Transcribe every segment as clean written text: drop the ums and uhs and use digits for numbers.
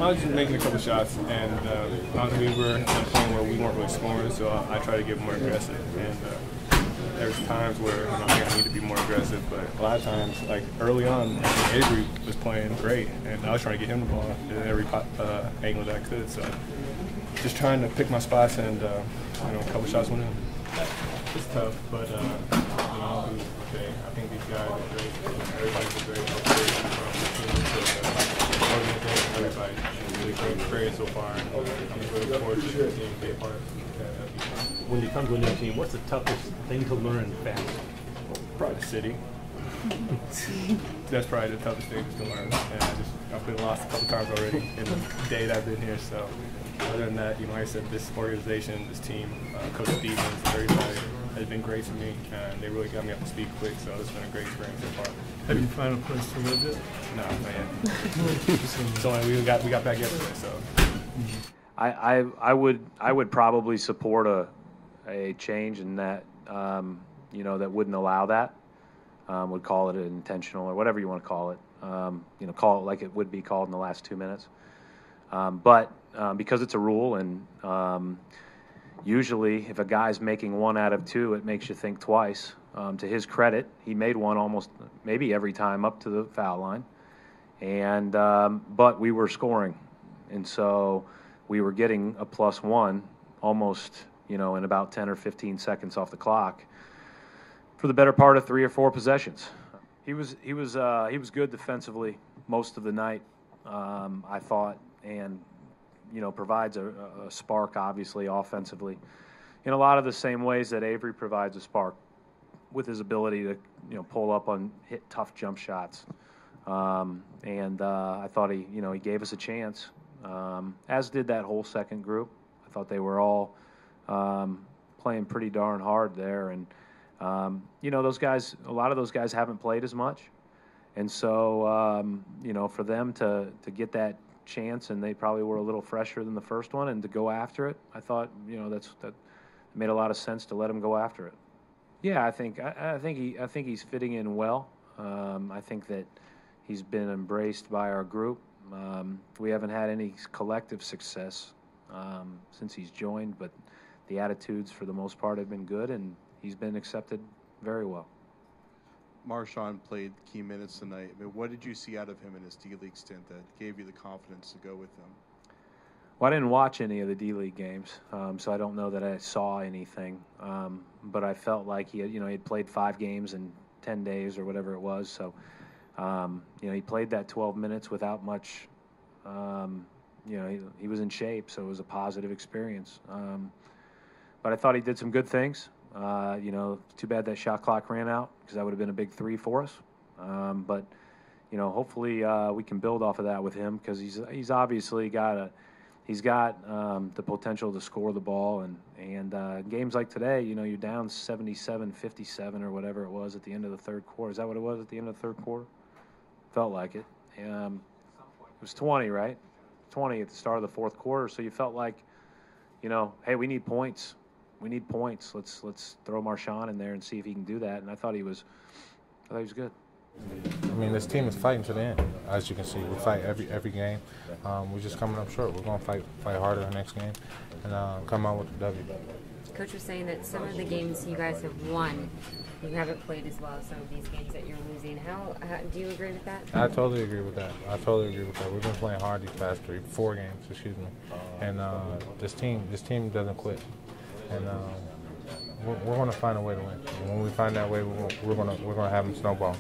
I was just making a couple shots, and we were at a point where we weren't really scoring, so I tried to get more aggressive. And there's times where I think I need to be more aggressive, but a lot of times, like early on, Avery was playing great, and I was trying to get him the ball in every angle that I could. So just trying to pick my spots, and a couple shots went in. It's tough, but okay. I think these guys are great. Everybody's a great everybody really great experience so far. I'm just looking forward to the team be a part of that. When you come to a new team, what's the toughest thing to learn fast? Probably the city. That's probably the toughest thing to learn. And I've been lost a couple times already in the day that I've been here. So other than that, like I said, this organization, this team, Coach Stevens, everybody has been great to me, and they really got me up to speed quick. So it's been a great experience so far. Have you found a place to live yet? No, not yet. So we got back yesterday. So I would probably support a change in that that wouldn't allow that. Would call it intentional or whatever you want to call it. Call it like it would be called in the last 2 minutes. But because it's a rule, and usually if a guy's making 1 out of 2, it makes you think twice. To his credit, he made one almost maybe every time up to the foul line, and but we were scoring, and so we were getting a +1 almost in about 10 or 15 seconds off the clock for the better part of 3 or 4 possessions. He was good defensively most of the night, I thought, and provides a spark obviously offensively in a lot of the same ways that Avery provides a spark, with his ability to pull up on hit tough jump shots, and I thought he gave us a chance, as did that whole second group. I thought they were all playing pretty darn hard there, and those guys, a lot of those guys haven't played as much, and so for them to get that chance, and they probably were a little fresher than the first one, and to go after it, I thought that made a lot of sense to let him go after it. Yeah, I think he's fitting in well. I think that he's been embraced by our group. We haven't had any collective success since he's joined, but the attitudes for the most part have been good, and he's been accepted very well. Marshawn played key minutes tonight. I mean, what did you see out of him in his D-League stint that gave you the confidence to go with him? Well, I didn't watch any of the D-League games, so I don't know that I saw anything. But I felt like he had played 5 games in 10 days or whatever it was. So, he played that 12 minutes without much. He was in shape, so it was a positive experience. But I thought he did some good things. Too bad that shot clock ran out, because that would have been a big 3 for us. But hopefully we can build off of that with him, because he's obviously got the potential to score the ball, and games like today, you're down 77-57 or whatever it was at the end of the third quarter. Is that what it was at the end of the third quarter? Felt like it. It was 20, right? 20 at the start of the fourth quarter. So you felt like, hey, we need points. We need points. Let's throw Marshawn in there and see if he can do that. And I thought he was good. I mean, this team is fighting to the end. As you can see, we fight every game. We're just coming up short. We're going to fight harder the next game and come out with the W. Coach was saying that some of the games you guys have won, you haven't played as well as some of these games that you're losing. How do you agree with that? I totally agree with that. We've been playing hard these past 4 games, and this team doesn't quit. And we're going to find a way to win. And when we find that way, we're going to have him snowball.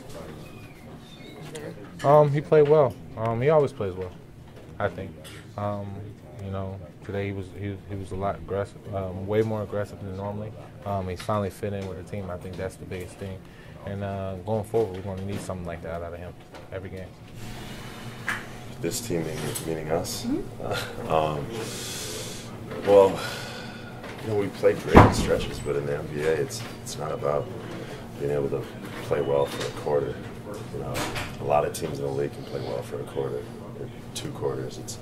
He played well. He always plays well, I think. Today he was a lot aggressive, way more aggressive than normally. He's finally fit in with the team. I think that's the biggest thing. And going forward, we're going to need something like that out of him every game. This team meaning us? Mm-hmm. Well, we played great in stretches, but in the NBA, it's not about being able to play well for a quarter. A lot of teams in the league can play well for a quarter or 2 quarters. It's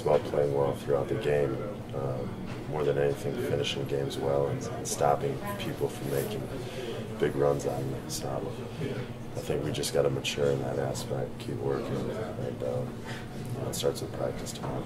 about playing well throughout the game, more than anything, finishing games well and stopping people from making big runs on me. So I think we just got to mature in that aspect, keep working, and it starts with practice tomorrow.